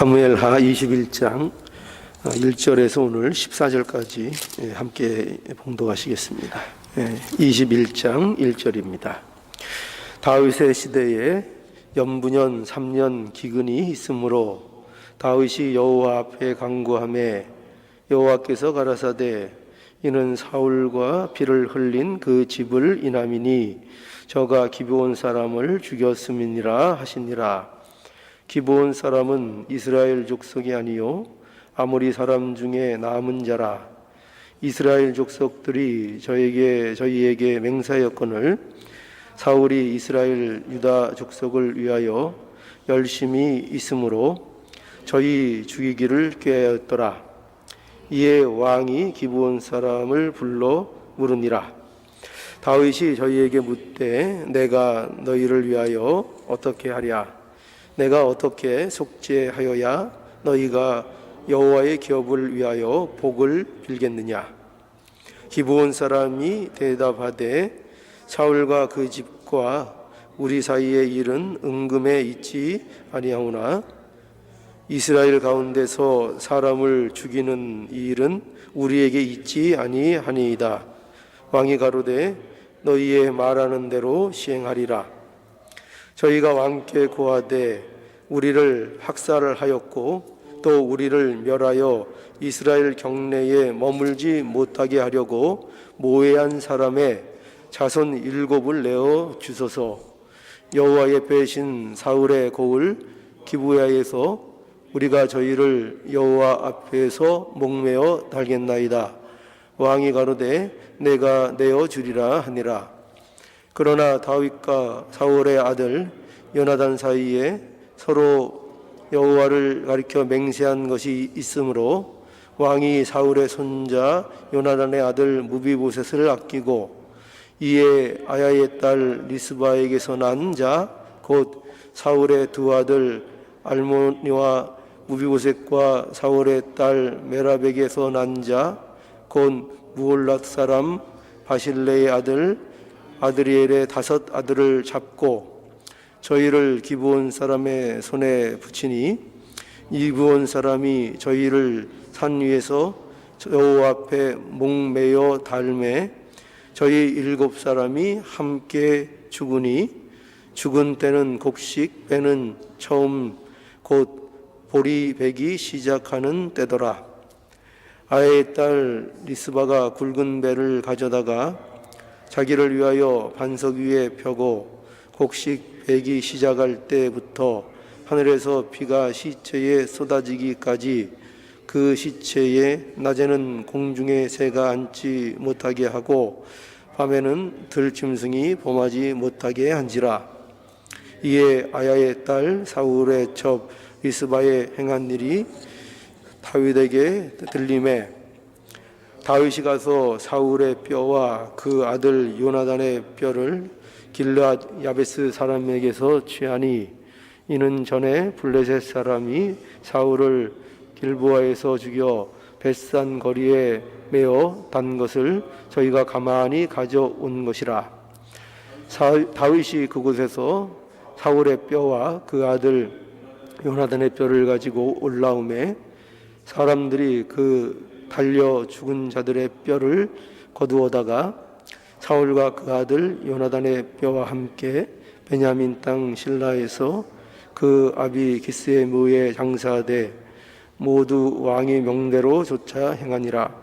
사무엘하 21장 1절에서 오늘 14절까지 함께 봉독하시겠습니다. 21장 1절입니다. 다윗의 시대에 연분연 3년 기근이 있으므로 다윗이 여호와 앞에 간구하매 여호와께서 가라사대 이는 사울과 피를 흘린 그 집을 인함이니 저가 기브온 사람을 죽였음이니라 하시니라. 기브온 사람은 이스라엘 족속이 아니요 아모리 사람 중에 남은 자라. 이스라엘 족속들이 저희에게 맹세하였거늘 사울이 이스라엘 유다 족속을 위하여 열심히 있으므로 저희 죽이기를 꾀하였더라. 이에 왕이 기브온 사람을 불러 물으니라. 다윗이 저희에게 묻되 내가 너희를 위하여 어떻게 하랴? 내가 어떻게 속죄하여야 너희가 여호와의 기업을 위하여 복을 빌겠느냐? 기브온 사람이 대답하되 사울과 그 집과 우리 사이의 일은 은금에 있지 아니하오나 이스라엘 가운데서 사람을 죽이는 이 일은 우리에게 있지 아니하니이다. 왕이 가로되 너희의 말하는 대로 시행하리라. 저희가 왕께 고하되 우리를 학살하였고 또 우리를 멸하여 이스라엘 경내에 머물지 못하게 하려고 모해한 사람의 자손 7을 내어 주소서. 여호와의 배신 사울의 고을 기브야에서 우리가 저희를 여호와 앞에서 목매어 달겠나이다. 왕이 가로되 내가 내어 주리라 하니라. 그러나 다윗과 사울의 아들 요나단 사이에 서로 여호와를 가리켜 맹세한 것이 있으므로 왕이 사울의 손자 요나단의 아들 무비보셋을 아끼고 이에 아야의 딸 리스바에게서 난 자 곧 사울의 두 아들 알모니와 무비보셋과 사울의 딸 메랍에게서 난 자 곧 무올랏 사람 바실레의 아들 아드리엘의 5 아들을 잡고 저희를 기브온 사람의 손에 붙이니 기브온 사람이 저희를 산 위에서 여호와 앞에 목매어 달매 저희 7사람이 함께 죽으니 죽은 때는 곡식 빼는 처음 곧 보리 베기 시작하는 때더라. 아야의 딸 리스바가 굵은 배를 가져다가 자기를 위하여 반석 위에 펴고 곡식 베기 시작할 때부터 하늘에서 비가 시체에 쏟아지기까지 그 시체에 낮에는 공중에 새가 앉지 못하게 하고 밤에는 들짐승이 범하지 못하게 한지라. 이에 아야의 딸 사울의 첩 리스바의 행한 일이 다윗에게 들림에 다윗이 가서 사울의 뼈와 그 아들 요나단의 뼈를 길르앗 야베스 사람에게서 취하니 이는 전에 블레셋 사람이 사울을 길보아에서 죽여 벳산 거리에 메어 단 것을 저희가 가만히 가져온 것이라. 다윗이 그곳에서 사울의 뼈와 그 아들 요나단의 뼈를 가지고 올라오매 사람들이 그 달려 죽은 자들의 뼈를 거두어다가 사울과 그 아들 요나단의 뼈와 함께 베냐민 땅 실라에서 그 아비 기스의 묘에 장사하되 모두 왕의 명대로 조차 행하니라.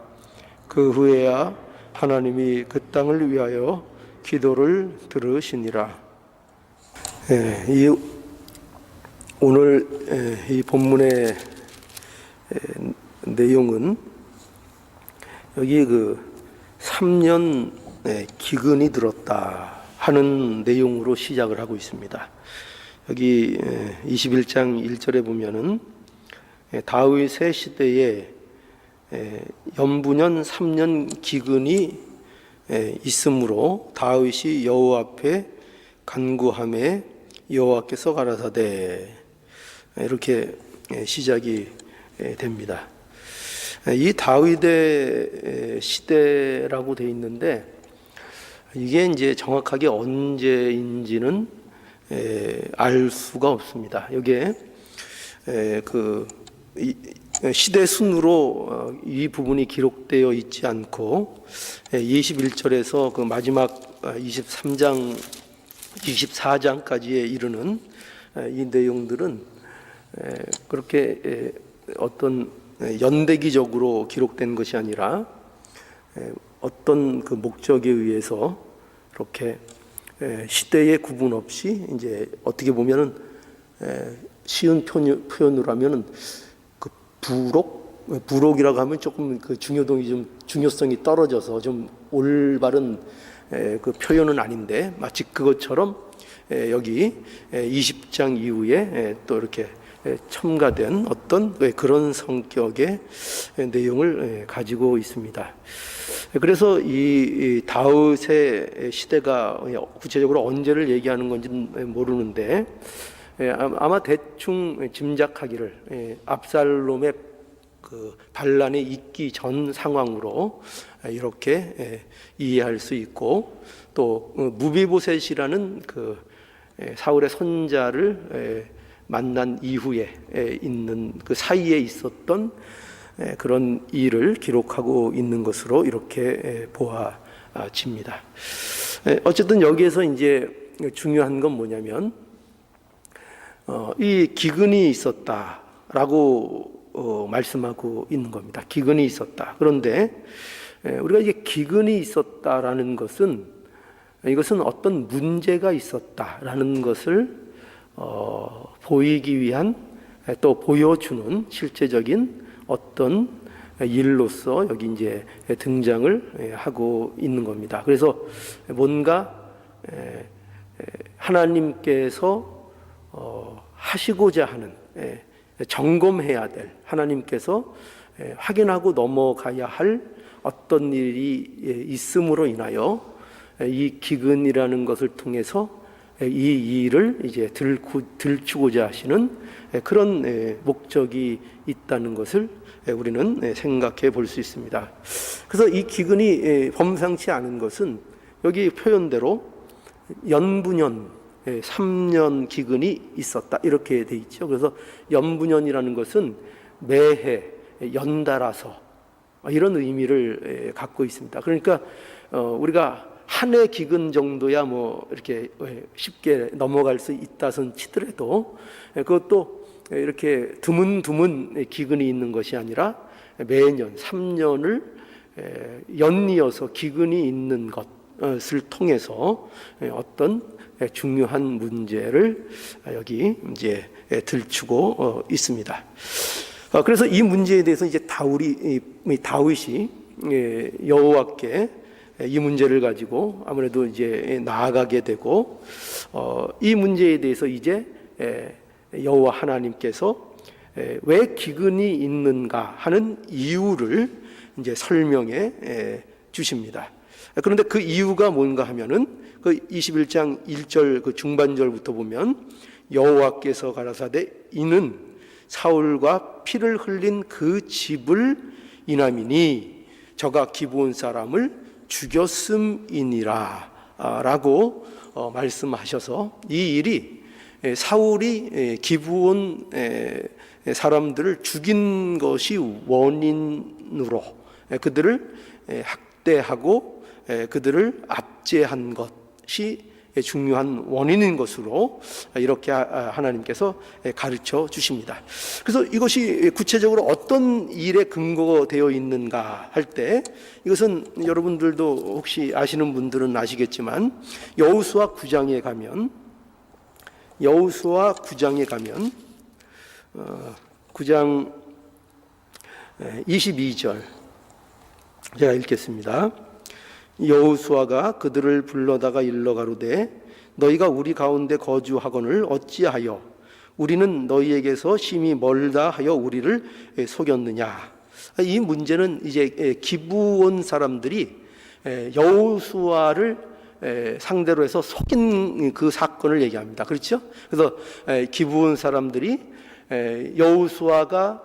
그 후에야 하나님이 그 땅을 위하여 기도를 들으시니라. 오늘 이 본문의 내용은 여기 그 3년 기근이 들었다 하는 내용으로 시작을 하고 있습니다. 여기 21장 1절에 보면은 다윗의 시대에 연분연 3년 기근이 있으므로 다윗이 여호와 앞에 간구하매 여호와께서 가라사대 이렇게 시작이 됩니다. 이 다윗의 시대라고 돼 있는데 이게 이제 정확하게 언제인지는 알 수가 없습니다. 여기에 시대 순으로 이 부분이 기록되어 있지 않고 21절에서 그 마지막 23장, 24장까지에 이르는 이 내용들은 그렇게 어떤 연대기적으로 기록된 것이 아니라 어떤 그 목적에 의해서 이렇게 시대의 구분 없이 이제 어떻게 보면은 쉬운 표현으로 하면은 그 부록이라고 하면 조금 그 중요성이 떨어져서 좀 올바른 그 표현은 아닌데 마치 그것처럼 여기 20장 이후에 또 이렇게 첨가된 어떤 그런 성격의 내용을 가지고 있습니다. 그래서 이 다윗의 시대가 구체적으로 언제를 얘기하는 건지 모르는데 아마 대충 짐작하기를 압살롬의 그 반란이 있기 전 상황으로 이렇게 이해할 수 있고, 또 무비보셋이라는 그 사울의 손자를 만난 이후에 있는 그 사이에 있었던 그런 일을 기록하고 있는 것으로 이렇게 보아집니다. 어쨌든 여기에서 이제 중요한 건 뭐냐면 이 기근이 있었다라고 말씀하고 있는 겁니다. 기근이 있었다. 그런데 우리가 이제 기근이 있었다라는 것은 이것은 어떤 문제가 있었다라는 것을 보이기 위한 또 보여주는 실제적인 어떤 일로서 여기 이제 등장을 하고 있는 겁니다. 그래서 뭔가 하나님께서 하시고자 하는, 점검해야 될, 하나님께서 확인하고 넘어가야 할 어떤 일이 있음으로 인하여 이 기근이라는 것을 통해서 이 일을 이제 들추고자 하시는 그런 목적이 있다는 것을 우리는 생각해 볼 수 있습니다. 그래서 이 기근이 범상치 않은 것은 여기 표현대로 연분연 3년 기근이 있었다 이렇게 돼 있죠. 그래서 연분연이라는 것은 매해 연달아서 이런 의미를 갖고 있습니다. 그러니까 우리가 한 해 기근 정도야 뭐 이렇게 쉽게 넘어갈 수 있다선 치더라도 그것도 이렇게 드문드문 기근이 있는 것이 아니라 매년 3년을 연이어서 기근이 있는 것을 통해서 어떤 중요한 문제를 여기 이제 들추고 있습니다. 그래서 이 문제에 대해서 이제 다윗이 여호와께 이 문제를 가지고 아무래도 이제 나아가게 되고, 이 문제에 대해서 이제 여호와 하나님께서 왜 기근이 있는가 하는 이유를 이제 설명해 주십니다. 그런데 그 이유가 뭔가 하면은 그 21장 1절 그 중반절부터 보면 여호와께서 가라사대 이는 사울과 피를 흘린 그 집을 인함이니 저가 기브온 사람을 죽였음이니라 라고 말씀하셔서 이 일이 사울이 기브온 사람들을 죽인 것이 원인으로 그들을 학대하고 그들을 압제한 것이 중요한 원인인 것으로 이렇게 하나님께서 가르쳐 주십니다. 그래서 이것이 구체적으로 어떤 일에 근거되어 있는가 할 때, 이것은 여러분들도 혹시 아시는 분들은 아시겠지만 여호수아 9장에 가면 9장 22절 제가 읽겠습니다. 여호수아가 그들을 불러다가 일러 가로되 너희가 우리 가운데 거주하거늘 어찌하여 우리는 너희에게서 심히 멀다 하여 우리를 속였느냐. 이 문제는 이제 기브온 사람들이 여호수아를 상대로 해서 속인 그 사건을 얘기합니다. 그렇죠? 그래서 기브온 사람들이 여호수아가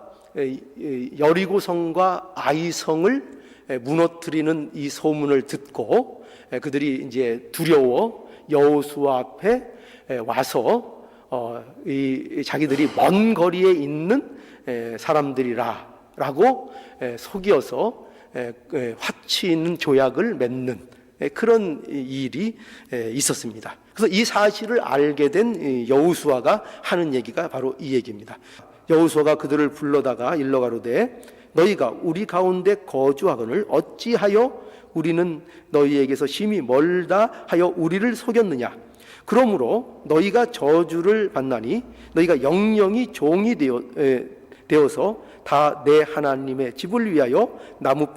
여리고성과 아이성을 무너뜨리는 이 소문을 듣고 그들이 이제 두려워 여호수아 앞에 와서 이 자기들이 먼 거리에 있는 사람들이라라고 속여서 화치 있는 조약을 맺는 그런 일이 있었습니다. 그래서 이 사실을 알게 된 여호수아가 하는 얘기가 바로 이 얘기입니다. 여호수아가 그들을 불러다가 일러 가로되 너희가 우리 가운데 거주하거늘 어찌하여 우리는 너희에게서 심히 멀다 하여 우리를 속였느냐. 그러므로 너희가 저주를 받나니 너희가 영영이 종이 되어서 다 내 하나님의 집을 위하여 나무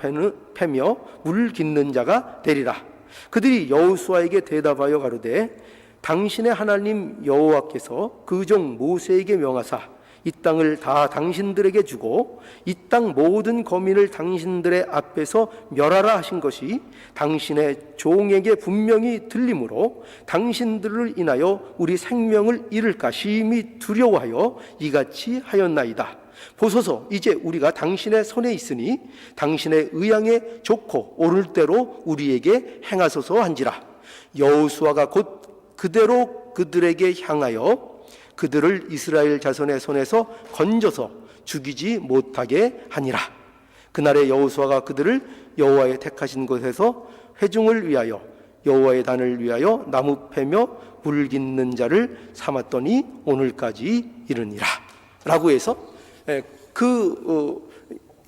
패며 물 깃는 자가 되리라. 그들이 여호수아에게 대답하여 가로되 당신의 하나님 여호와께서 그 종 모세에게 명하사 이 땅을 다 당신들에게 주고 이 땅 모든 거민을 당신들의 앞에서 멸하라 하신 것이 당신의 종에게 분명히 들림으로 당신들을 인하여 우리 생명을 잃을까 심히 두려워하여 이같이 하였나이다. 보소서 이제 우리가 당신의 손에 있으니 당신의 의향에 좋고 옳을 대로 우리에게 행하소서 한지라. 여호수아가 곧 그대로 그들에게 향하여 그들을 이스라엘 자손의 손에서 건져서 죽이지 못하게 하니라. 그날에 여호수아가 그들을 여호와의 택하신 곳에서 회중을 위하여 여호와의 단을 위하여 나무 패며 물 깃는 자를 삼았더니 오늘까지 이르니라. 라고 해서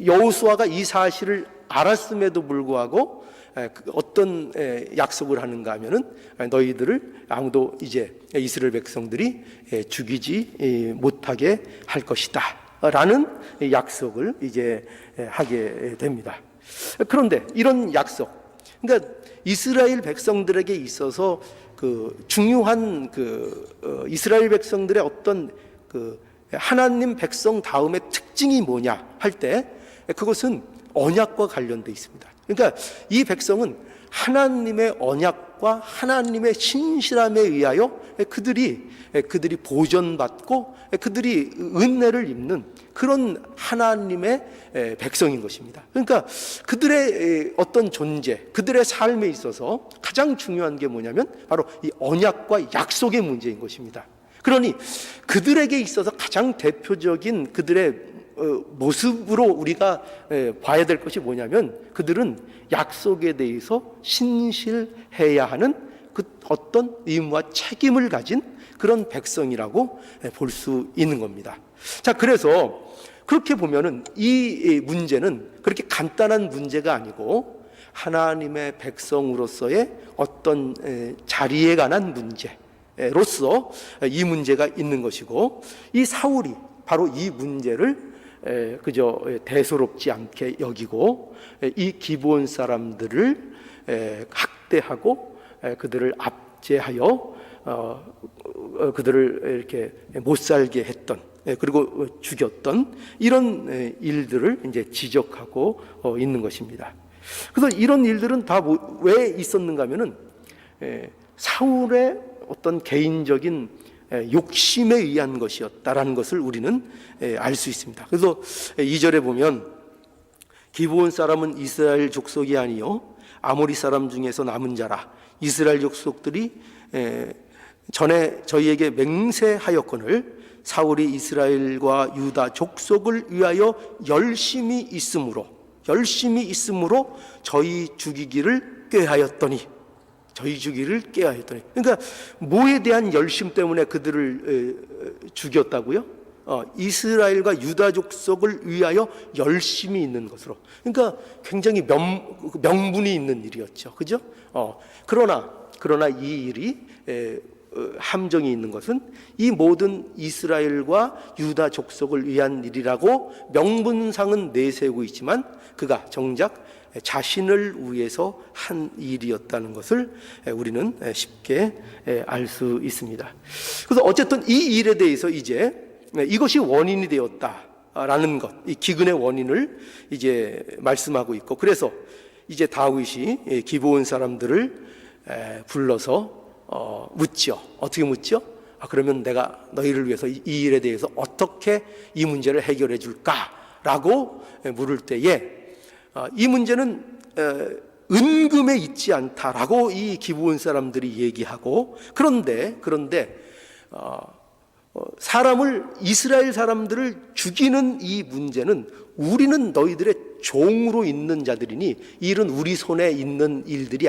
여호수아가 이 사실을 알았음에도 불구하고 어떤 약속을 하는가 하면은 너희들을 아무도 이제 이스라엘 백성들이 죽이지 못하게 할 것이다 라는 약속을 이제 하게 됩니다. 그런데 이런 약속, 그러니까 이스라엘 백성들에게 있어서 그 중요한 이스라엘 백성들의 어떤 하나님 백성 다음의 특징이 뭐냐 할 때 그것은 언약과 관련되어 있습니다. 그러니까 이 백성은 하나님의 언약과 하나님의 신실함에 의하여 그들이 보존받고 그들이 은혜를 입는 그런 하나님의 백성인 것입니다. 그러니까 그들의 어떤 존재, 그들의 삶에 있어서 가장 중요한 게 뭐냐면 바로 이 언약과 약속의 문제인 것입니다. 그러니 그들에게 있어서 가장 대표적인 그들의 모습으로 우리가 봐야 될 것이 뭐냐면 그들은 약속에 대해서 신실해야 하는 그 어떤 의무와 책임을 가진 그런 백성이라고 볼 수 있는 겁니다. 자, 그래서 그렇게 보면은 이 문제는 그렇게 간단한 문제가 아니고 하나님의 백성으로서의 어떤 자리에 관한 문제로서 이 문제가 있는 것이고, 이 사울이 바로 이 문제를 그저 대수롭지 않게 여기고 이 기브온 사람들을 학대하고 그들을 압제하여 그들을 이렇게 못 살게 했던, 그리고 죽였던 이런 일들을 이제 지적하고 있는 것입니다. 그래서 이런 일들은 다 왜 있었는가 하면은 사울의 어떤 개인적인 욕심에 의한 것이었다라는 것을 우리는 알 수 있습니다. 그래서 2절에 보면 기브온 사람은 이스라엘 족속이 아니요 아모리 사람 중에서 남은 자라. 이스라엘 족속들이 전에 저희에게 맹세하였거늘 사울이 이스라엘과 유다 족속을 위하여 열심히 있으므로 저희 죽이기를 꾀하였더니, 그러니까 뭐에 대한 열심 때문에 그들을 죽였다고요? 이스라엘과 유다 족속을 위하여 열심히 있는 것으로. 그러니까 굉장히 명분이 있는 일이었죠, 그죠? 그러나 이 일이 함정이 있는 것은 이 모든 이스라엘과 유다 족속을 위한 일이라고 명분상은 내세우고 있지만 그가 정작 자신을 위해서 한 일이었다는 것을 우리는 쉽게 알 수 있습니다. 그래서 어쨌든 이 일에 대해서 이제 이것이 원인이 되었다라는 것, 이 기근의 원인을 이제 말씀하고 있고, 그래서 이제 다윗이 기브온 사람들을 불러서 묻죠. 어떻게 묻죠? 그러면 내가 너희를 위해서 이 일에 대해서 어떻게 이 문제를 해결해 줄까라고 물을 때에 이 문제는 은금에 있지 않다라고 이 기브온 사람들이 얘기하고, 그런데 사람을 이스라엘 사람들을 죽이는 이 문제는 우리는 너희들의 종으로 있는 자들이니 이 일은 우리 손에 있는 일들이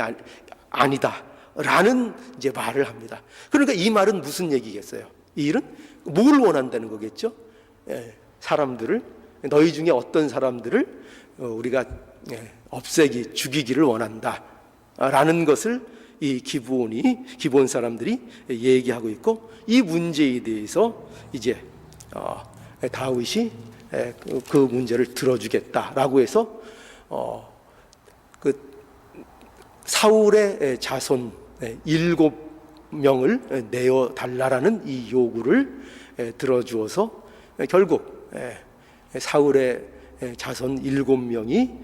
아니다라는 이제 말을 합니다. 그러니까 이 말은 무슨 얘기겠어요? 이 일은 뭘 원한다는 거겠죠? 사람들을, 너희 중에 어떤 사람들을 우리가 없애기, 죽이기를 원한다라는 것을 이 기브온 사람들이 얘기하고 있고, 이 문제에 대해서 이제 다윗이 그 문제를 들어주겠다라고 해서 그 사울의 자손 7명을 내어 달라라는 이 요구를 들어주어서 결국 사울의 자손 7명이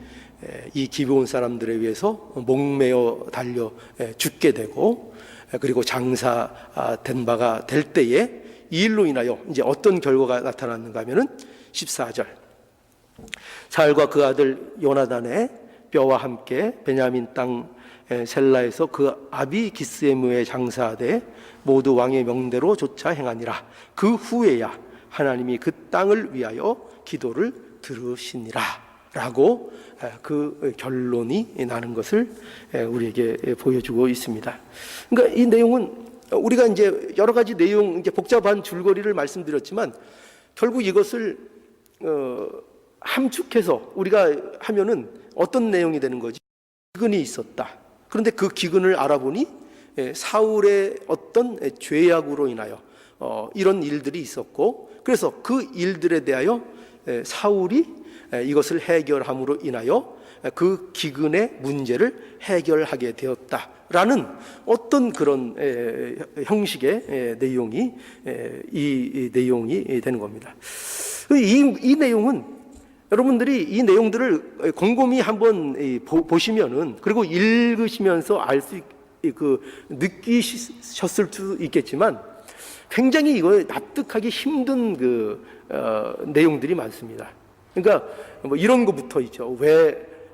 이 기브온 사람들에 의해서 목매어 달려 죽게 되고, 그리고 장사된 바가 될 때에 이 일로 인하여 이제 어떤 결과가 나타났는가 하면은 14절, 사울과 그 아들 요나단의 뼈와 함께 베냐민 땅 셀라에서 그 아비 기스에무에 장사하되 모두 왕의 명대로 조차 행하니라. 그 후에야 하나님이 그 땅을 위하여 기도를 들으시니라 라고 그 결론이 나는 것을 우리에게 보여주고 있습니다. 그러니까 이 내용은 우리가 이제 여러 가지 내용, 이제 복잡한 줄거리를 말씀드렸지만 결국 이것을 함축해서 우리가 하면은 어떤 내용이 되는 거지? 기근이 있었다. 그런데 그 기근을 알아보니 사울의 어떤 죄악으로 인하여 이런 일들이 있었고, 그래서 그 일들에 대하여 사울이 이것을 해결함으로 인하여 그 기근의 문제를 해결하게 되었다라는 어떤 그런 형식의 내용이 이 내용이 되는 겁니다. 이 내용은 여러분들이 이 내용들을 곰곰이 한번 보시면은, 그리고 읽으시면서 느끼셨을 수 있겠지만 굉장히 이거 납득하기 힘든 내용들이 많습니다. 그러니까 뭐 이런 거부터 있죠.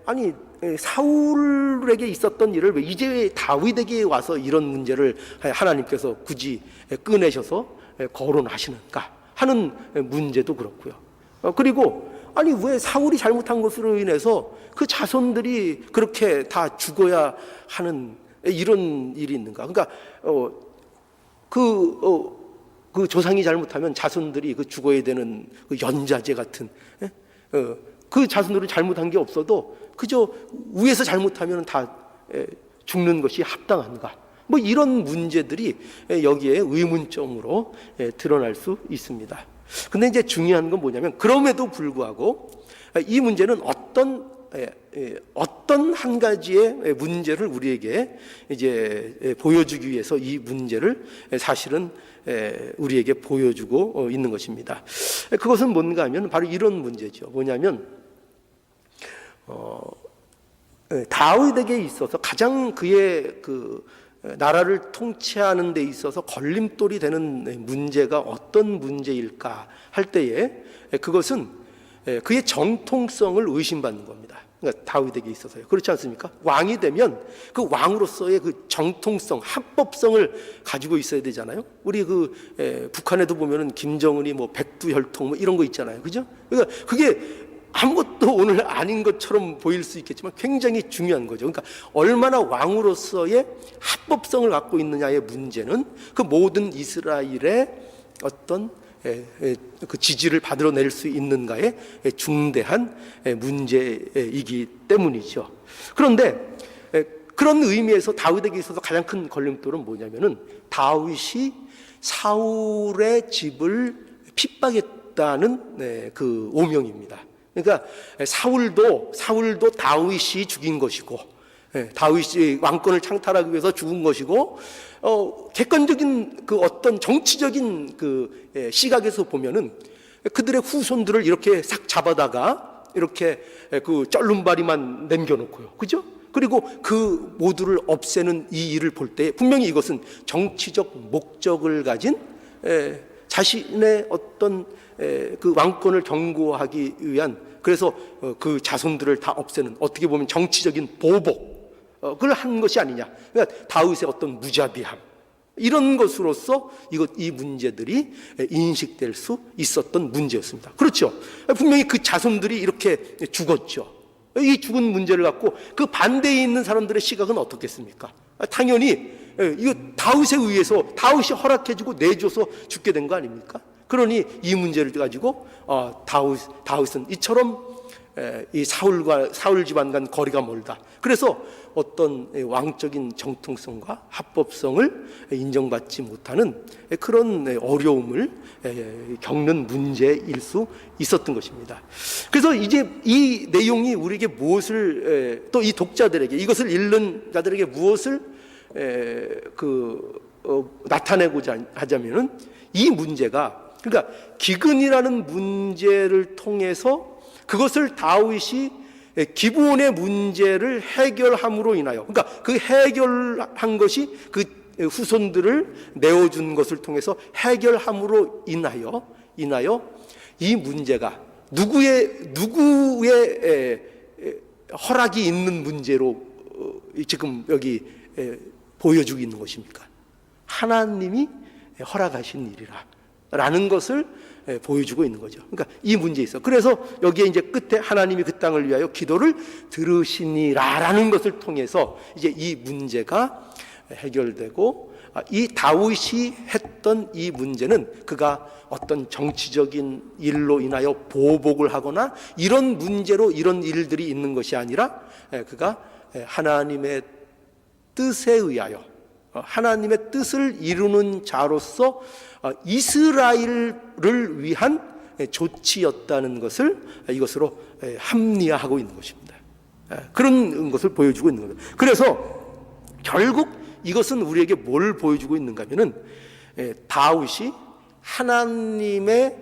아니 사울에게 있었던 일을 왜 이제 다윗에게 와서 이런 문제를 하나님께서 굳이 꺼내셔서 거론하시는가 하는 문제도 그렇고요. 그리고 아니 왜 사울이 잘못한 것으로 인해서 그 자손들이 그렇게 다 죽어야 하는 이런 일이 있는가? 그러니까 그 조상이 잘못하면 자손들이 그 죽어야 되는 그 연자제 같은, 그 자손들이 잘못한 게 없어도 그저 위에서 잘못하면 다 죽는 것이 합당한가? 뭐 이런 문제들이 여기에 의문점으로 드러날 수 있습니다. 근데 이제 중요한 건 뭐냐면, 그럼에도 불구하고 이 문제는 어떤 한 가지의 문제를 우리에게 이제 보여주기 위해서 이 문제를 사실은 우리에게 보여주고 있는 것입니다. 그것은 뭔가 하면 바로 이런 문제죠. 뭐냐면 다윗에게 있어서 가장 그의 그 나라를 통치하는 데 있어서 걸림돌이 되는 문제가 어떤 문제일까 할 때에 그것은 그의 정통성을 의심받는 겁니다. 그러니까 다윗에게 있어서요. 그렇지 않습니까? 왕이 되면 그 왕으로서의 그 정통성, 합법성을 가지고 있어야 되잖아요. 우리 북한에도 보면은 김정은이 뭐 백두혈통 뭐 이런 거 있잖아요. 그죠? 그러니까 그게 아무것도 오늘 아닌 것처럼 보일 수 있겠지만 굉장히 중요한 거죠. 그러니까 얼마나 왕으로서의 합법성을 갖고 있느냐의 문제는 그 모든 이스라엘의 어떤 그 지지를 받아낼 수 있는가의 중대한 문제이기 때문이죠. 그런데 그런 의미에서 다윗에게 있어서 가장 큰 걸림돌은 뭐냐면은 다윗이 사울의 집을 핍박했다는 그 오명입니다. 그러니까 사울도 다윗이 죽인 것이고, 다윗이 왕권을 창탈하기 위해서 죽은 것이고, 객관적인 그 어떤 정치적인 시각에서 보면은 그들의 후손들을 이렇게 싹 잡아다가 이렇게 그 쩔름바리만 남겨놓고요, 그죠? 그리고 그 모두를 없애는 이 일을 볼 때 분명히 이것은 정치적 목적을 가진 자신의 어떤 그 왕권을 경고하기 위한, 그래서 그 자손들을 다 없애는 어떻게 보면 정치적인 보복, 그걸 한 것이 아니냐. 그러니까 다윗의 어떤 무자비함, 이런 것으로서 이 문제들이 인식될 수 있었던 문제였습니다. 그렇죠. 분명히 그 자손들이 이렇게 죽었죠. 이 죽은 문제를 갖고 그 반대에 있는 사람들의 시각은 어떻겠습니까? 당연히 이거 다윗에 의해서, 다윗이 허락해주고 내줘서 죽게 된 거 아닙니까? 그러니 이 문제를 가지고 다윗은 이처럼 이 사울 집안과 거리가 멀다. 그래서 어떤 왕적인 정통성과 합법성을 인정받지 못하는 그런 어려움을 겪는 문제일 수 있었던 것입니다. 그래서 이제 이 내용이 우리에게 무엇을, 또 이 독자들에게, 이것을 읽는 자들에게 무엇을 나타내고자 하자면은, 이 문제가, 그러니까 기근이라는 문제를 통해서 그것을 다윗이 기본의 문제를 해결함으로 인하여, 그러니까 그 해결한 것이 그 후손들을 내어준 것을 통해서 해결함으로 인하여 이 문제가 누구의 허락이 있는 문제로 지금 여기 보여주고 있는 것입니까? 하나님이 허락하신 일이라 라는 것을 보여주고 있는 거죠. 그러니까 이 문제에 있어. 그래서 여기에 이제 끝에 하나님이 그 땅을 위하여 기도를 들으시니라라는 것을 통해서 이제 이 문제가 해결되고, 이 다윗이 했던 이 문제는 그가 어떤 정치적인 일로 인하여 보복을 하거나 이런 문제로 이런 일들이 있는 것이 아니라, 그가 하나님의 뜻에 의하여 하나님의 뜻을 이루는 자로서 이스라엘을 위한 조치였다는 것을 이것으로 합리화하고 있는 것입니다. 그런 것을 보여주고 있는 거죠. 그래서 결국 이것은 우리에게 뭘 보여주고 있는가 하면은, 다윗이 하나님의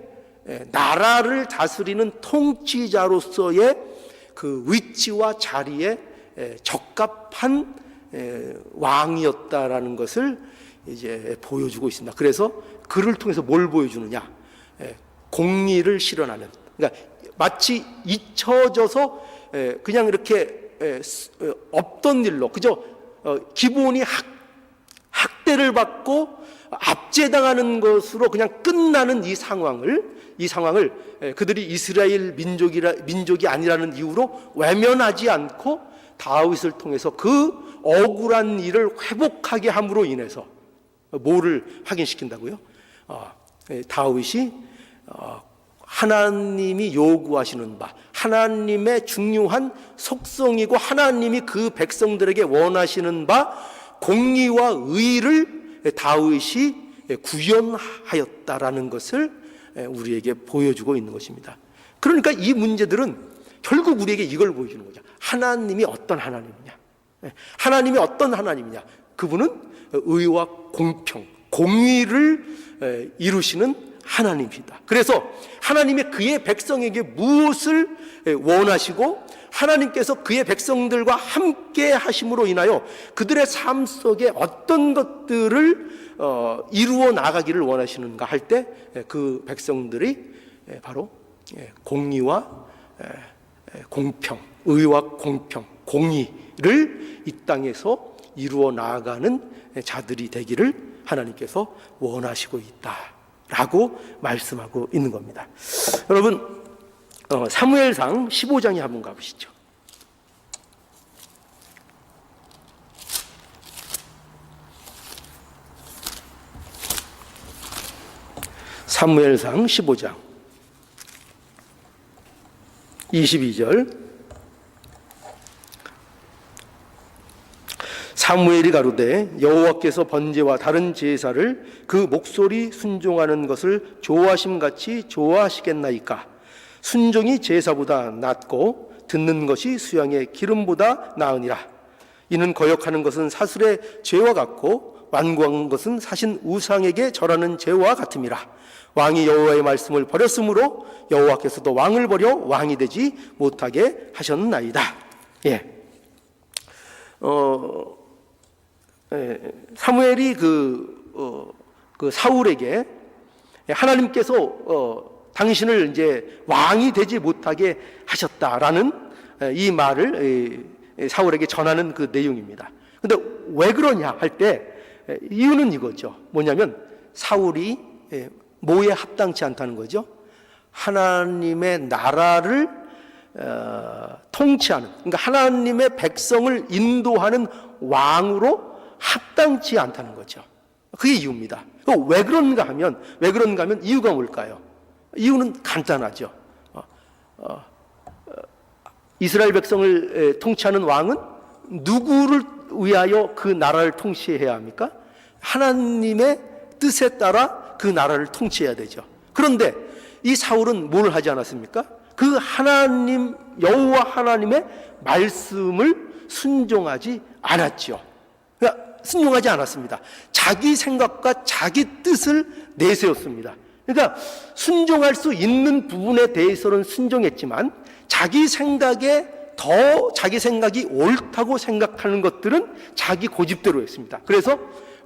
나라를 다스리는 통치자로서의 그 위치와 자리에 적합한 왕이었다라는 것을 이제 보여주고 있습니다. 그래서 그를 통해서 뭘 보여주느냐? 공의를 실현하는, 그러니까 마치 잊혀져서 그냥 이렇게 없던 일로, 그저 기본이 학대를 받고 압제당하는 것으로 그냥 끝나는 이 상황을 그들이 이스라엘 민족이 아니라는 이유로 외면하지 않고 다윗을 통해서 그 억울한 일을 회복하게 함으로 인해서 뭐를 확인시킨다고요? 다윗이 하나님이 요구하시는 바, 하나님의 중요한 속성이고 하나님이 그 백성들에게 원하시는 바 공의와 의를 다윗이 구현하였다라는 것을 우리에게 보여주고 있는 것입니다. 그러니까 이 문제들은 결국 우리에게 이걸 보여주는 거죠. 하나님이 어떤 하나님이냐? 하나님이 어떤 하나님이냐? 그분은 의와 공평, 공의를 이루시는 하나님이다. 그래서 하나님이 그의 백성에게 무엇을 원하시고 하나님께서 그의 백성들과 함께 하심으로 인하여 그들의 삶 속에 어떤 것들을 이루어 나가기를 원하시는가 할 때 그 백성들이 바로 공의와 공평, 의와 공평, 공의를 이 땅에서 이루어 나가는 자들이 되기를 하나님께서 원하시고 있다라고 말씀하고 있는 겁니다. 여러분, 사무엘상 15장에 한번 가보시죠. 사무엘상 15장 22절. 사무엘이 가로되 여호와께서 번제와 다른 제사를 그 목소리 순종하는 것을 좋아하심같이 좋아하시겠나이까? 순종이 제사보다 낫고 듣는 것이 수양의 기름보다 나으니라. 이는 거역하는 것은 사슬의 죄와 같고 완고한 것은 사신 우상에게 절하는 죄와 같음이라. 왕이 여호와의 말씀을 버렸으므로 여호와께서도 왕을 버려 왕이 되지 못하게 하셨나이다. 사무엘이 그 사울에게 하나님께서 당신을 이제 왕이 되지 못하게 하셨다라는 이 말을 사울에게 전하는 그 내용입니다. 근데 왜 그러냐 할 때 이유는 이거죠. 뭐냐면 사울이 뭐에 합당치 않다는 거죠. 하나님의 나라를 통치하는, 그러니까 하나님의 백성을 인도하는 왕으로 합당치 않다는 거죠. 그게 이유입니다. 왜 그런가 하면 이유가 뭘까요? 이유는 간단하죠. 이스라엘 백성을 통치하는 왕은 누구를 위하여 그 나라를 통치해야 합니까? 하나님의 뜻에 따라 그 나라를 통치해야 되죠. 그런데 이 사울은 뭘 하지 않았습니까? 그 하나님, 여호와 하나님의 말씀을 순종하지 않았죠. 그러니까 순종하지 않았습니다. 자기 생각과 자기 뜻을 내세웠습니다. 그러니까 순종할 수 있는 부분에 대해서는 순종했지만 자기 생각이 옳다고 생각하는 것들은 자기 고집대로 했습니다. 그래서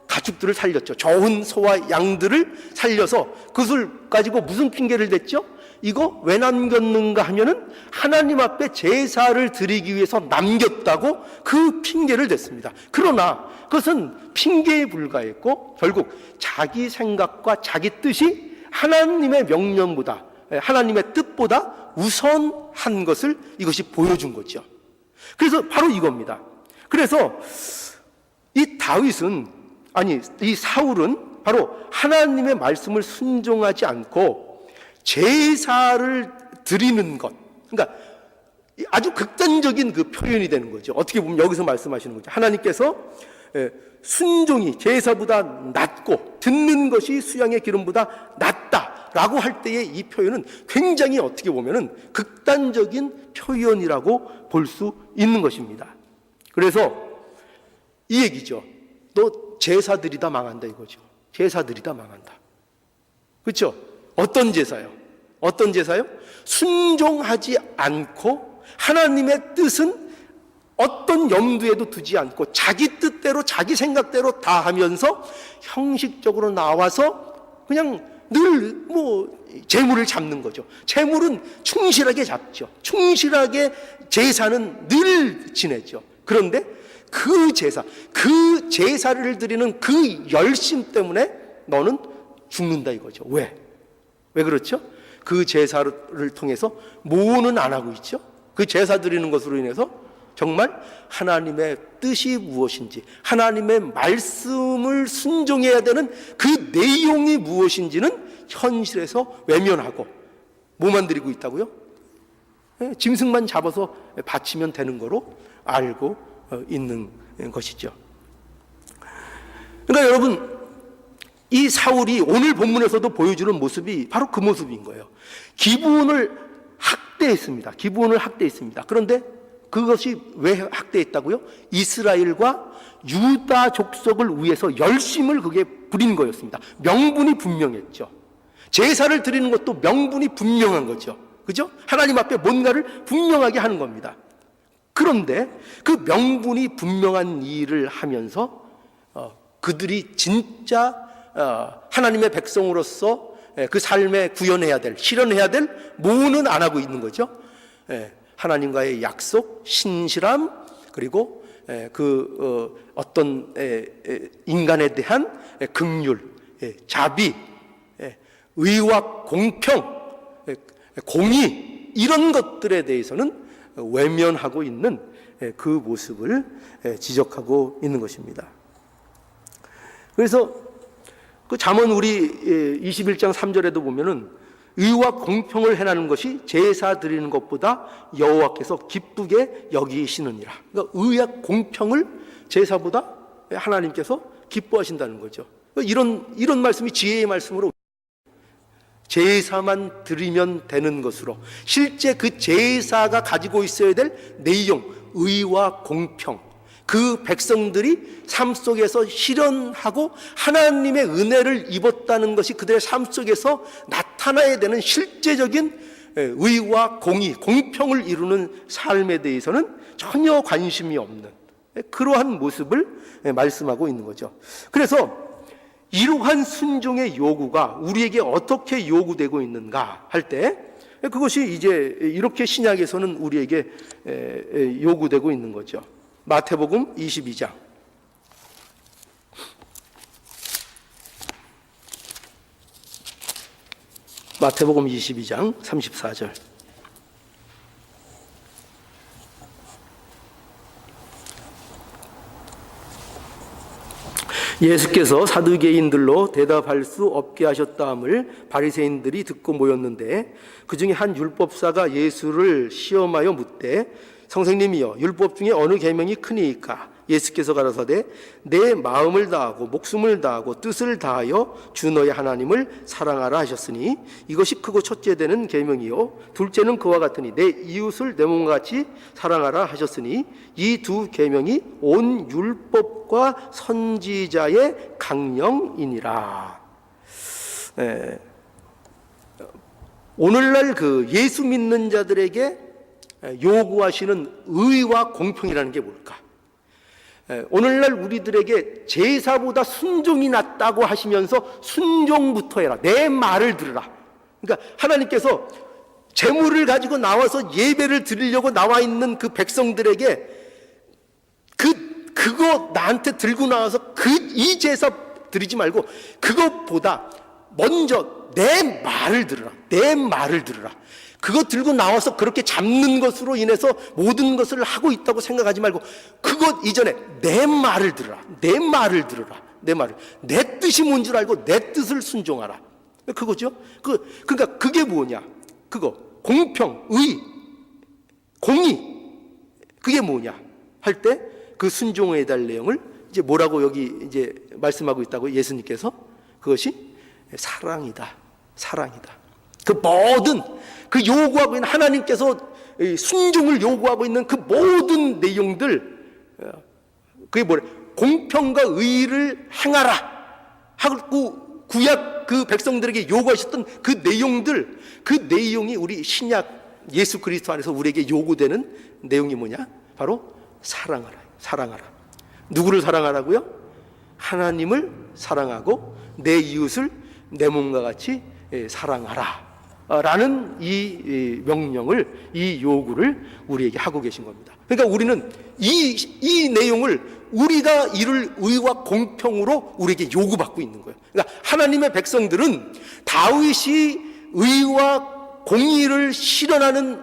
가축들을 살렸죠. 좋은 소와 양들을 살려서 그것을 가지고 무슨 핑계를 댔죠? 이거 왜 남겼는가 하면은 하나님 앞에 제사를 드리기 위해서 남겼다고 그 핑계를 댔습니다. 그러나 그것은 핑계에 불과했고 결국 자기 생각과 자기 뜻이 하나님의 명령보다, 하나님의 뜻보다 우선한 것을 이것이 보여준 거죠. 그래서 바로 이겁니다. 그래서 이 사울은 바로 하나님의 말씀을 순종하지 않고 제사를 드리는 것, 그러니까 아주 극단적인 그 표현이 되는 거죠. 어떻게 보면 여기서 말씀하시는 거죠. 하나님께서 순종이 제사보다 낫고 듣는 것이 수양의 기름보다 낫다라고 할 때의 이 표현은 굉장히 어떻게 보면은 극단적인 표현이라고 볼 수 있는 것입니다. 그래서 이 얘기죠. 너 제사 드리다 망한다 이거죠. 제사 드리다 망한다. 그렇죠? 어떤 제사요? 어떤 제사요? 순종하지 않고 하나님의 뜻은 어떤 염두에도 두지 않고 자기 뜻대로 자기 생각대로 다 하면서 형식적으로 나와서 그냥 늘 재물을 잡는 거죠. 재물은 충실하게 잡죠. 충실하게 제사는 늘 지내죠. 그런데 그 제사를 드리는 그 열심 때문에 너는 죽는다 이거죠. 왜 그렇죠? 그 제사를 통해서 뭐는 안 하고 있죠? 그 제사 드리는 것으로 인해서 정말 하나님의 뜻이 무엇인지, 하나님의 말씀을 순종해야 되는 그 내용이 무엇인지는 현실에서 외면하고 뭐만 드리고 있다고요? 짐승만 잡아서 바치면 되는 거로 알고 있는 것이죠. 그러니까 여러분, 이 사울이 오늘 본문에서도 보여주는 모습이 바로 그 모습인 거예요. 기브온을 학대했습니다. 그런데 그것이 왜 학대했다고요? 이스라엘과 유다 족속을 위해서 열심을 그게 부린 거였습니다. 명분이 분명했죠. 제사를 드리는 것도 명분이 분명한 거죠. 그죠? 하나님 앞에 뭔가를 분명하게 하는 겁니다. 그런데 그 명분이 분명한 일을 하면서 그들이 진짜 하나님의 백성으로서 그 삶에 구현해야 될, 실현해야 될 뭐는 안 하고 있는 거죠. 하나님과의 약속, 신실함, 그리고 어떤 인간에 대한 긍휼, 자비, 의와 공평, 공의, 이런 것들에 대해서는 외면하고 있는 그 모습을 지적하고 있는 것입니다. 그래서 그 잠언 우리 21장 3절에도 보면은 의와 공평을 행하는 것이 제사 드리는 것보다 여호와께서 기쁘게 여기시느니라. 그러니까 의와 공평을 제사보다 하나님께서 기뻐하신다는 거죠. 이런 말씀이 지혜의 말씀으로, 제사만 드리면 되는 것으로 실제 그 제사가 가지고 있어야 될 내용, 의와 공평, 그 백성들이 삶 속에서 실현하고 하나님의 은혜를 입었다는 것이 그들의 삶 속에서 나타나야 되는 실제적인 의와 공의, 공평을 이루는 삶에 대해서는 전혀 관심이 없는 그러한 모습을 말씀하고 있는 거죠. 그래서 이러한 순종의 요구가 우리에게 어떻게 요구되고 있는가 할 때 그것이 이제 이렇게 신약에서는 우리에게 요구되고 있는 거죠. 마태복음 22장 마태복음 22장 34절. 예수께서 사두개인들로 대답할 수 없게 하셨다함을 바리새인들이 듣고 모였는데 그 중에 한 율법사가 예수를 시험하여 묻되 선생님이여 율법 중에 어느 계명이 크니이까? 예수께서 가라사대 내 마음을 다하고 목숨을 다하고 뜻을 다하여 주 너의 하나님을 사랑하라 하셨으니 이것이 크고 첫째 되는 계명이요 둘째는 그와 같으니 내 이웃을 내 몸과 같이 사랑하라 하셨으니 이 두 계명이 온 율법과 선지자의 강령이니라. 오늘날 그 예수 믿는 자들에게 요구하시는 의와 공평이라는 게 뭘까? 오늘날 우리들에게 제사보다 순종이 낫다고 하시면서 순종부터 해라. 내 말을 들으라. 그러니까 하나님께서 제물을 가지고 나와서 예배를 드리려고 나와 있는 그 백성들에게 그거 나한테 들고 나와서 이 제사 드리지 말고 그것보다 먼저 내 말을 들으라. 내 말을 들으라. 그거 들고 나와서 그렇게 잡는 것으로 인해서 모든 것을 하고 있다고 생각하지 말고 그것 이전에 내 말을 들으라. 내 말을 들으라. 내 말을. 내 뜻이 뭔 줄 알고 내 뜻을 순종하라. 그거죠. 그러니까 그게 뭐냐? 그거 공평, 의, 공의. 그게 뭐냐? 할 때 그 순종에 대한 내용을 이제 뭐라고 여기 이제 말씀하고 있다고 예수님께서 그것이 사랑이다. 사랑이다. 그 모든 그 요구하고 있는 하나님께서 순종을 요구하고 있는 그 모든 내용들 그게 뭐래? 공평과 의를 행하라 하고 구약 그 백성들에게 요구하셨던 그 내용들 그 내용이 우리 신약 예수 그리스도 안에서 우리에게 요구되는 내용이 뭐냐? 바로 사랑하라. 사랑하라. 누구를 사랑하라고요? 하나님을 사랑하고 내 이웃을 내 몸과 같이 사랑하라 라는 이 명령을 이 요구를 우리에게 하고 계신 겁니다. 그러니까 우리는 이 내용을 우리가 이룰 의와 공평으로 우리에게 요구받고 있는 거예요. 그러니까 하나님의 백성들은 다윗이 의와 공의를 실현하는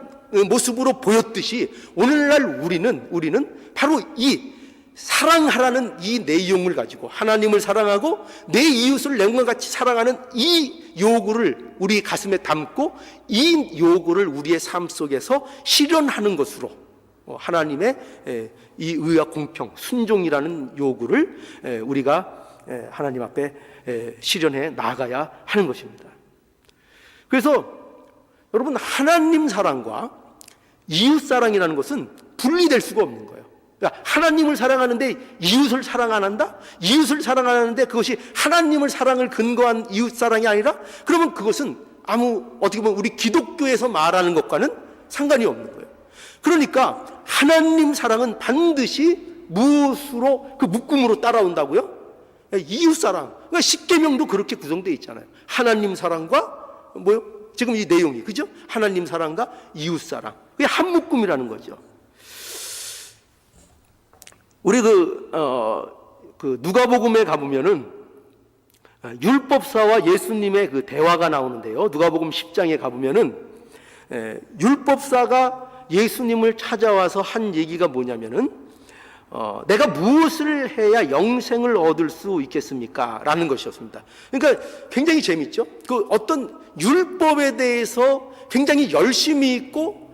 모습으로 보였듯이 오늘날 우리는 바로 이 사랑하라는 이 내용을 가지고 하나님을 사랑하고 내 이웃을 내 몸과 같이 사랑하는 이 요구를 우리 가슴에 담고 이 요구를 우리의 삶 속에서 실현하는 것으로 하나님의 이 의와 공평, 순종이라는 요구를 우리가 하나님 앞에 실현해 나가야 하는 것입니다. 그래서 여러분 하나님 사랑과 이웃 사랑이라는 것은 분리될 수가 없는 거예요. 그러니까 하나님을 사랑하는데 이웃을 사랑 안 한다? 이웃을 사랑하는데 그것이 하나님을 사랑을 근거한 이웃 사랑이 아니라 그러면 그것은 어떻게 보면 우리 기독교에서 말하는 것과는 상관이 없는 거예요. 그러니까 하나님 사랑은 반드시 무엇으로 그 묶음으로 따라온다고요? 이웃 사랑. 그러니까 십계명도 그렇게 구성되어 있잖아요. 하나님 사랑과 뭐요? 지금 이 내용이 그죠? 하나님 사랑과 이웃 사랑. 그게 한 묶음이라는 거죠. 우리 그 누가복음에 가보면은 율법사와 예수님의 그 대화가 나오는데요. 누가복음 10장에 가보면은 율법사가 예수님을 찾아와서 한 얘기가 뭐냐면은 내가 무엇을 해야 영생을 얻을 수 있겠습니까? 라는 것이었습니다. 그러니까 굉장히 재밌죠? 그 어떤 율법에 대해서 굉장히 열심히 있고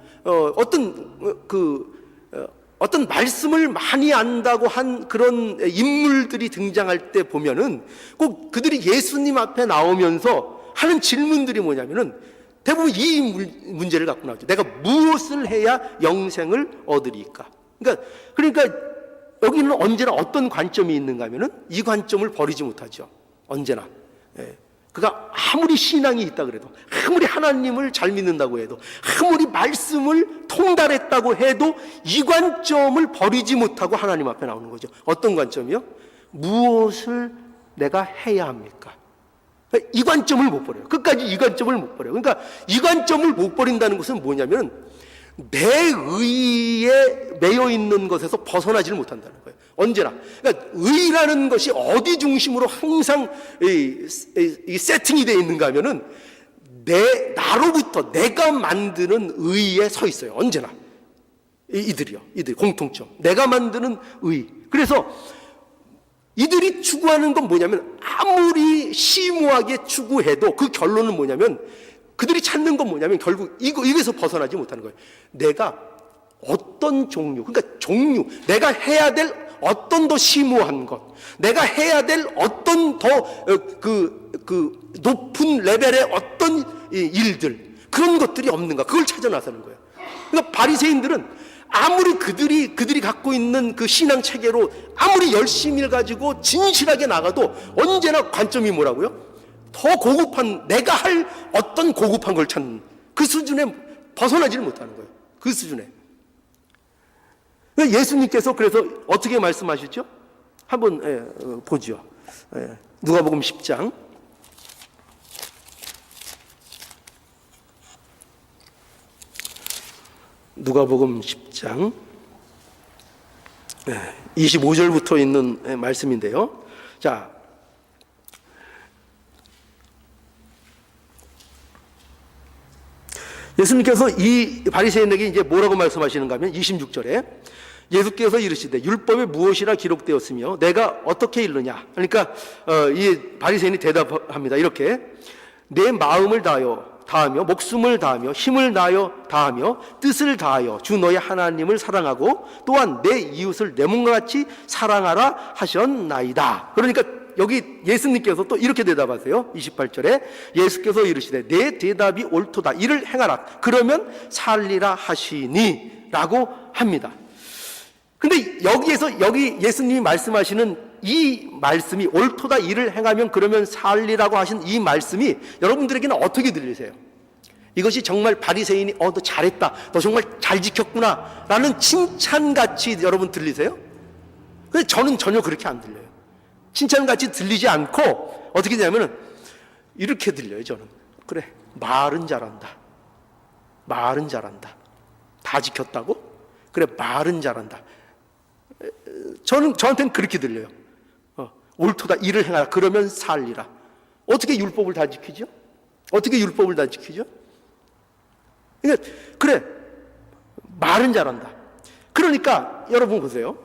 어떤 말씀을 많이 안다고 한 그런 인물들이 등장할 때 보면은 꼭 그들이 예수님 앞에 나오면서 하는 질문들이 뭐냐면은 대부분 이 문제를 갖고 나오죠. 내가 무엇을 해야 영생을 얻으리까? 그러니까 여기는 언제나 어떤 관점이 있는가 하면은 이 관점을 버리지 못하죠. 언제나. 그가 아무리 신앙이 있다 그래도, 아무리 하나님을 잘 믿는다고 해도, 아무리 말씀을 통달했다고 해도 이 관점을 버리지 못하고 하나님 앞에 나오는 거죠. 어떤 관점이요? 무엇을 내가 해야 합니까? 이 관점을 못 버려요. 끝까지 이 관점을 못 버려요. 그러니까 이 관점을 못 버린다는 것은 뭐냐면 내 의에 매여 있는 것에서 벗어나지를 못한다는 거예요. 언제나. 그러니까 의라는 것이 어디 중심으로 항상 이 세팅이 되어 있는가 하면은 나로부터 내가 만드는 의에 서 있어요. 언제나. 이들이 공통점. 내가 만드는 의. 그래서 이들이 추구하는 건 뭐냐면, 아무리 심오하게 추구해도 그 결론은 뭐냐면, 그들이 찾는 건 뭐냐면 결국 이거에서 벗어나지 못하는 거예요. 내가 어떤 종류, 그러니까 종류, 내가 해야 될 어떤 더 심오한 것, 내가 해야 될 어떤 더 높은 레벨의 어떤 일들, 그런 것들이 없는가, 그걸 찾아 나서는 거예요. 그러니까 바리새인들은 아무리 그들이 갖고 있는 그 신앙 체계로 아무리 열심히 가지고 진실하게 나가도 언제나 관점이 뭐라고요? 더 고급한, 내가 할 어떤 고급한 걸 찾는 그 수준에 벗어나지를 못하는 거예요. 그 수준에. 예수님께서 그래서 어떻게 말씀하시죠? 한번 보죠. 누가복음 10장. 누가복음 10장 25절부터 있는 말씀인데요. 자, 예수님께서 이 바리새인에게 이제 뭐라고 말씀하시는가 하면 26절에 예수께서 이르시되 율법에 무엇이라 기록되었으며 내가 어떻게 읽느냐. 그러니까 이 바리새인이 대답합니다. 이렇게 내 마음을 다하며 목숨을 다하며 힘을 다하여 뜻을 다하여 주 너의 하나님을 사랑하고 또한 내 이웃을 내 몸과 같이 사랑하라 하셨나이다. 그러니까 여기 예수님께서 또 이렇게 대답하세요. 28절에 예수께서 이르시되 내 대답이 옳도다. 이를 행하라. 그러면 살리라 하시니 라고 합니다. 근데 여기 예수님이 말씀하시는 이 말씀이 옳도다, 이를 행하면 그러면 살리라고 하신 이 말씀이 여러분들에게는 어떻게 들리세요? 이것이 정말 바리새인이 너 잘했다, 너 정말 잘 지켰구나 라는 칭찬같이 여러분 들리세요? 근데 저는 전혀 그렇게 안 들려요. 칭찬같이 들리지 않고 어떻게 되냐면 이렇게 들려요. 저는 그래, 말은 잘한다, 말은 잘한다, 다 지켰다고? 그래, 말은 잘한다. 저한테는 그렇게 들려요. 옳도다, 이를 행하라. 그러면 살리라. 어떻게 율법을 다 지키죠? 어떻게 율법을 다 지키죠? 그러니까 그래, 말은 잘한다. 그러니까 여러분 보세요.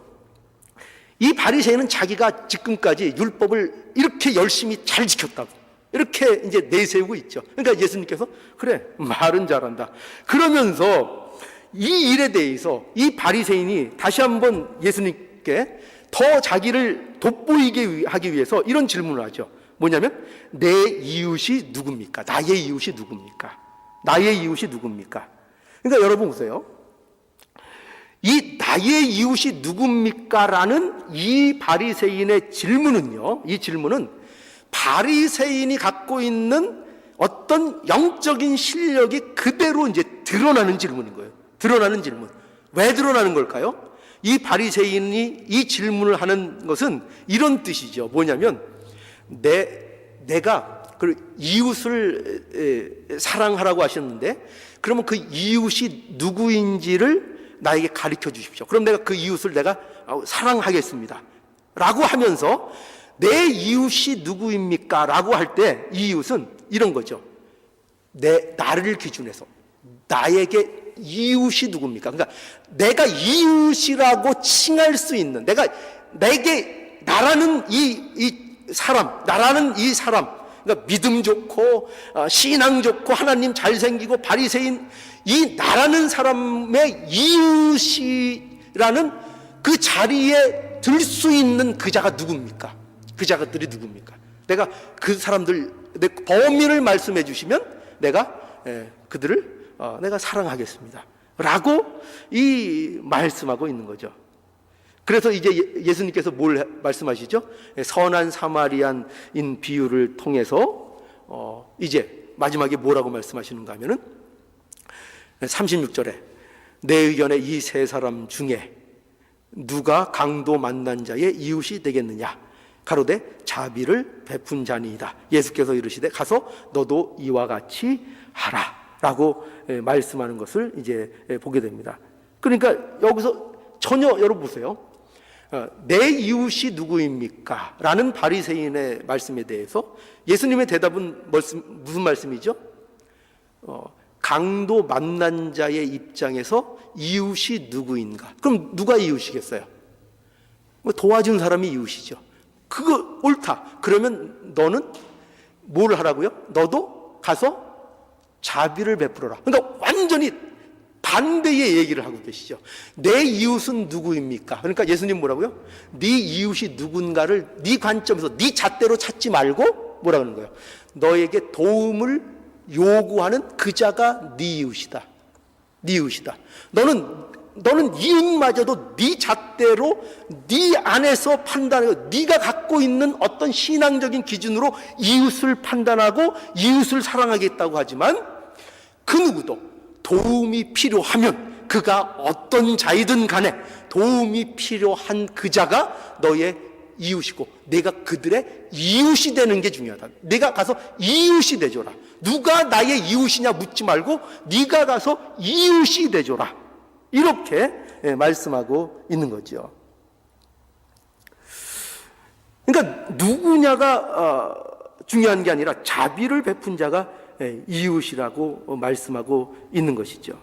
이 바리새인은 자기가 지금까지 율법을 이렇게 열심히 잘 지켰다고 이렇게 이제 내세우고 있죠. 그러니까 예수님께서 그래, 말은 잘한다. 그러면서 이 일에 대해서 이 바리새인이 다시 한번 예수님께 더 자기를 돋보이게 하기 위해서 이런 질문을 하죠. 뭐냐면 내 이웃이 누굽니까? 나의 이웃이 누굽니까? 나의 이웃이 누굽니까? 그러니까 여러분 보세요. 이 나의 이웃이 누굽니까? 라는 이 바리새인의 질문은요, 이 질문은 바리새인이 갖고 있는 어떤 영적인 실력이 그대로 이제 드러나는 질문인 거예요. 드러나는 질문. 왜 드러나는 걸까요? 이 바리새인이 이 질문을 하는 것은 이런 뜻이죠. 뭐냐면 내가 그 이웃을 사랑하라고 하셨는데 그러면 그 이웃이 누구인지를 나에게 가르쳐 주십시오. 그럼 내가 그 이웃을 내가 사랑하겠습니다 라고 하면서 내 이웃이 누구입니까? 라고 할 때 이 이웃은 이런 거죠. 나를 기준해서 나에게 이웃이 누굽니까? 그러니까 내가 이웃이라고 칭할 수 있는, 내게 나라는 이 사람, 그러니까 믿음 좋고 신앙 좋고 하나님 잘생기고 바리새인, 이 나라는 사람의 이웃이라는 그 자리에 들 수 있는 그 자가 누굽니까? 그 자들이 누굽니까? 내가 그 사람들, 내 범인을 말씀해 주시면 내가 그들을 내가 사랑하겠습니다 라고 이 말씀하고 있는 거죠. 그래서 이제 예수님께서 뭘 말씀하시죠? 선한 사마리안인 비유를 통해서 이제 마지막에 뭐라고 말씀하시는가 하면은 36절에 내 의견에 이 세 사람 중에 누가 강도 만난 자의 이웃이 되겠느냐? 가로되 자비를 베푼 자니이다. 예수께서 이르시되 가서 너도 이와 같이 하라 라고 말씀하는 것을 이제 보게 됩니다. 그러니까 여기서 전혀, 여러분 보세요. 내 이웃이 누구입니까? 라는 바리새인의 말씀에 대해서 예수님의 대답은 무슨 말씀이죠? 강도 만난 자의 입장에서 이웃이 누구인가? 그럼 누가 이웃이겠어요? 도와준 사람이 이웃이죠. 그거 옳다. 그러면 너는 뭘 하라고요? 너도 가서 자비를 베풀어라. 그러니까 완전히 반대의 얘기를 하고 계시죠. 내 이웃은 누구입니까? 그러니까 예수님 뭐라고요? 네 이웃이 누군가를 네 관점에서 네 잣대로 찾지 말고 뭐라 그러는 거예요? 너에게 도움을 요구하는 그 자가 네 이웃이다. 네 이웃이다. 너는 이웃마저도 네 잣대로 네 안에서 판단하고 네가 갖고 있는 어떤 신앙적인 기준으로 이웃을 판단하고 이웃을 사랑하겠다고 하지만 그 누구도 도움이 필요하면 그가 어떤 자이든 간에 도움이 필요한 그 자가 너의 이웃이고 내가 그들의 이웃이 되는 게 중요하다. 내가 가서 이웃이 되줘라. 누가 나의 이웃이냐 묻지 말고 네가 가서 이웃이 되줘라. 이렇게 말씀하고 있는 거죠. 그러니까 누구냐가 중요한 게 아니라 자비를 베푼 자가 이웃이라고 말씀하고 있는 것이죠.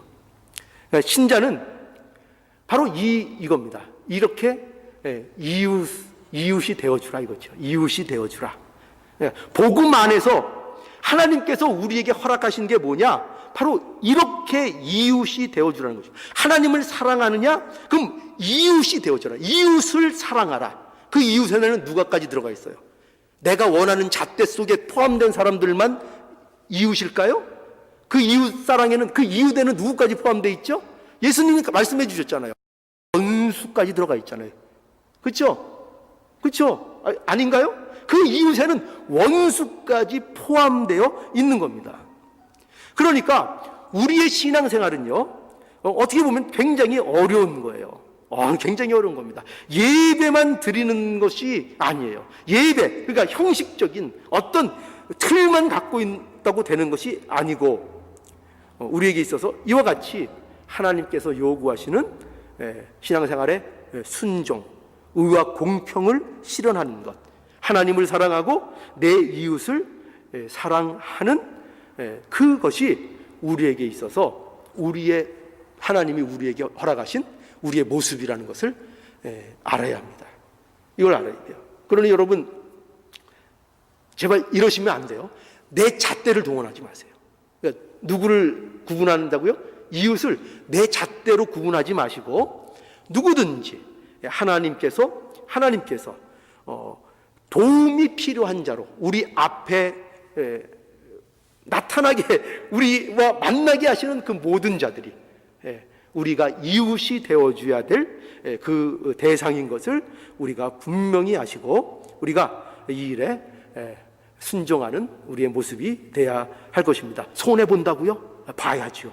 그러니까 신자는 바로 이겁니다. 이렇게 이웃이 되어주라 이거죠. 이웃이 되어주라. 복음 안에서 하나님께서 우리에게 허락하신 게 뭐냐? 바로 이렇게 이웃이 되어주라는 거죠. 하나님을 사랑하느냐? 그럼 이웃이 되어주라. 이웃을 사랑하라. 그 이웃에는 누가까지 들어가 있어요? 내가 원하는 잣대 속에 포함된 사람들만 이웃일까요? 그 이웃 사랑에는 그 이웃에는 누구까지 포함되어 있죠? 예수님이 말씀해 주셨잖아요. 원수까지 들어가 있잖아요. 그렇죠? 그렇죠? 아닌가요? 그 이웃에는 원수까지 포함되어 있는 겁니다. 그러니까 우리의 신앙생활은요, 어떻게 보면 굉장히 어려운 거예요. 굉장히 어려운 겁니다. 예배만 드리는 것이 아니에요. 예배, 그러니까 형식적인 어떤 틀만 갖고 있다고 되는 것이 아니고 우리에게 있어서 이와 같이 하나님께서 요구하시는 신앙생활의 순종, 의와 공평을 실현하는 것, 하나님을 사랑하고 내 이웃을 사랑하는 그것이 우리에게 있어서 하나님이 우리에게 허락하신 우리의 모습이라는 것을 알아야 합니다. 이걸 알아야 돼요. 그러니 여러분 제발 이러시면 안 돼요. 내 잣대를 동원하지 마세요. 그러니까 누구를 구분한다고요? 이웃을 내 잣대로 구분하지 마시고 누구든지 하나님께서 도움이 필요한 자로 우리 앞에 나타나게 우리와 만나게 하시는 그 모든 자들이 우리가 이웃이 되어줘야 될 그 대상인 것을 우리가 분명히 아시고 우리가 이 일에 순종하는 우리의 모습이 돼야 할 것입니다. 손해 본다고요? 봐야죠.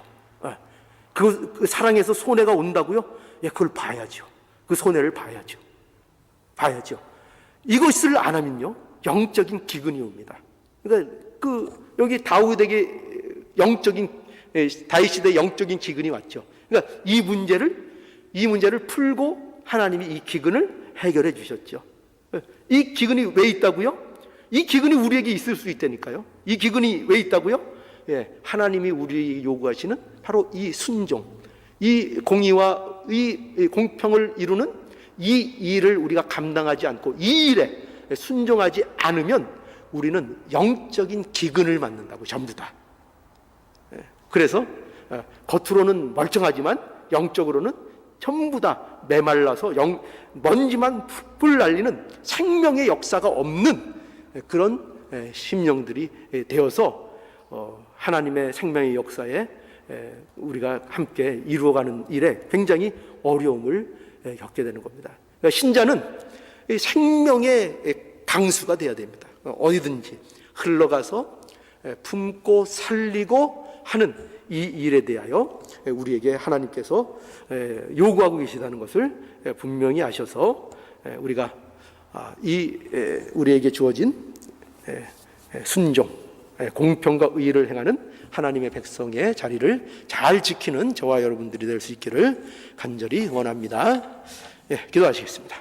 그 사랑에서 손해가 온다고요? 그걸 봐야죠. 그 손해를 봐야죠. 이것을 안 하면요 영적인 기근이 옵니다. 그러니까 여기 다윗에게 다윗 시대 영적인 기근이 왔죠. 그러니까 이 문제를 풀고 하나님이 이 기근을 해결해 주셨죠. 이 기근이 왜 있다고요? 이 기근이 우리에게 있을 수 있다니까요. 이 기근이 왜 있다고요? 하나님이 우리에게 요구하시는 바로 이 순종, 이 공의와 이 공평을 이루는 이 일을 우리가 감당하지 않고 이 일에 순종하지 않으면 우리는 영적인 기근을 맞는다고, 전부 다. 그래서 겉으로는 멀쩡하지만 영적으로는 전부 다 메말라서 먼지만 풀 날리는 생명의 역사가 없는 그런 심령들이 되어서 하나님의 생명의 역사에 우리가 함께 이루어가는 일에 굉장히 어려움을 겪게 되는 겁니다. 그러니까 신자는 생명의 강수가 되어야 됩니다. 어디든지 흘러가서 품고 살리고 하는 이 일에 대하여 우리에게 하나님께서 요구하고 계시다는 것을 분명히 아셔서 우리가 우리에게 주어진 순종, 공평과 의를 행하는 하나님의 백성의 자리를 잘 지키는 저와 여러분들이 될 수 있기를 간절히 원합니다. 기도하시겠습니다.